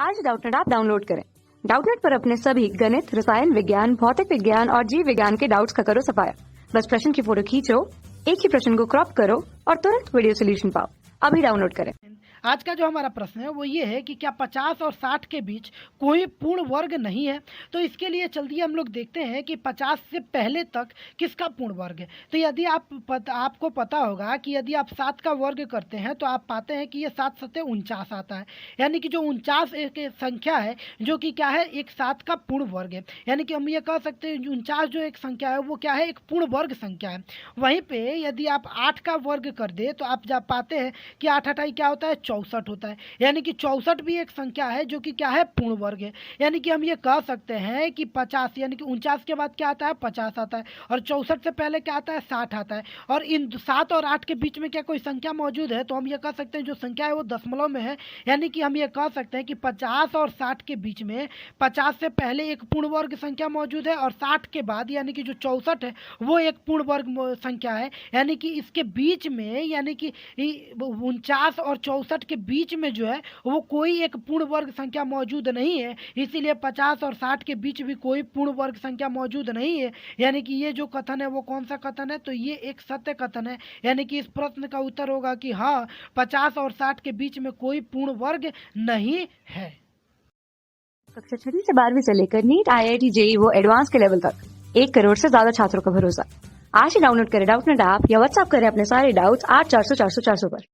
आज Doubtnut app download करें। Doubtnut पर अपने सभी गणित, रसायन विज्ञान, भौतिक विज्ञान और जीव विज्ञान के डाउट्स का करो सफाया। बस प्रश्न की फोटो खींचो, एक ही प्रश्न को क्रॉप करो और तुरंत वीडियो सोल्यूशन पाओ। अभी डाउनलोड करें। आज का जो हमारा प्रश्न है वो ये है कि क्या 50 और 60 के बीच कोई पूर्ण वर्ग नहीं है। तो इसके लिए जल्दी हम लोग देखते हैं कि 50 से पहले तक किसका पूर्ण वर्ग है। तो यदि आपको पता होगा कि यदि आप 7 का वर्ग करते हैं तो आप पाते हैं कि ये 7 सत्ते 49 आता है। यानी कि जो 49 एक संख्या है जो कि क्या है, एक 7 का पूर्ण वर्ग है। यानी कि हम ये कह सकते हैं 49 जो एक संख्या है वो क्या है, एक पूर्ण वर्ग संख्या है। वहीं पे यदि आप 8 का वर्ग कर दे तो आप जा पाते हैं कि 8 8 क्या होता है, 64 होता है। यानी कि 64 भी एक संख्या है जो कि क्या है, पूर्ण वर्ग है। यानी कि हम ये कह सकते हैं कि 50 यानी कि 49 के बाद क्या आता है, 50 आता है, और 64 से पहले क्या आता है, 60 आता है। और इन 7 और 8 के बीच में क्या कोई संख्या मौजूद है, तो हम ये कह सकते हैं जो संख्या है वो दशमलव में है। यानी कि हम ये कह सकते हैं कि 50 और 60 के बीच में 50 से पहले एक पूर्ण वर्ग संख्या मौजूद है और 60 के बाद यानी कि जो 64 है वो एक पूर्ण वर्ग संख्या है। यानी कि इसके बीच में यानी कि 49 और 64 के बीच में जो है वो कोई एक पूर्ण वर्ग संख्या मौजूद नहीं है। इसीलिए 50 और 60 के बीच भी कोई पूर्ण वर्ग संख्या मौजूद नहीं है। यानी कि ये जो कथन है वो कौन सा कथन है, तो ये एक सत्य कथन है। यानी कि इस प्रश्न का उत्तर होगा कि हाँ, 50 और 60 के बीच में कोई पूर्ण वर्ग नहीं है। कक्षा 6 से 12वीं से लेकर नीट, IIT, JEE वो एडवांस के लेवल तक 1 करोड़ से ज्यादा छात्रों का भरोसा। आज ही डाउनलोड करें डाउटनेट ऐप या व्हाट्सएप करें अपने सारे डाउट्स 8400 400 400 पर।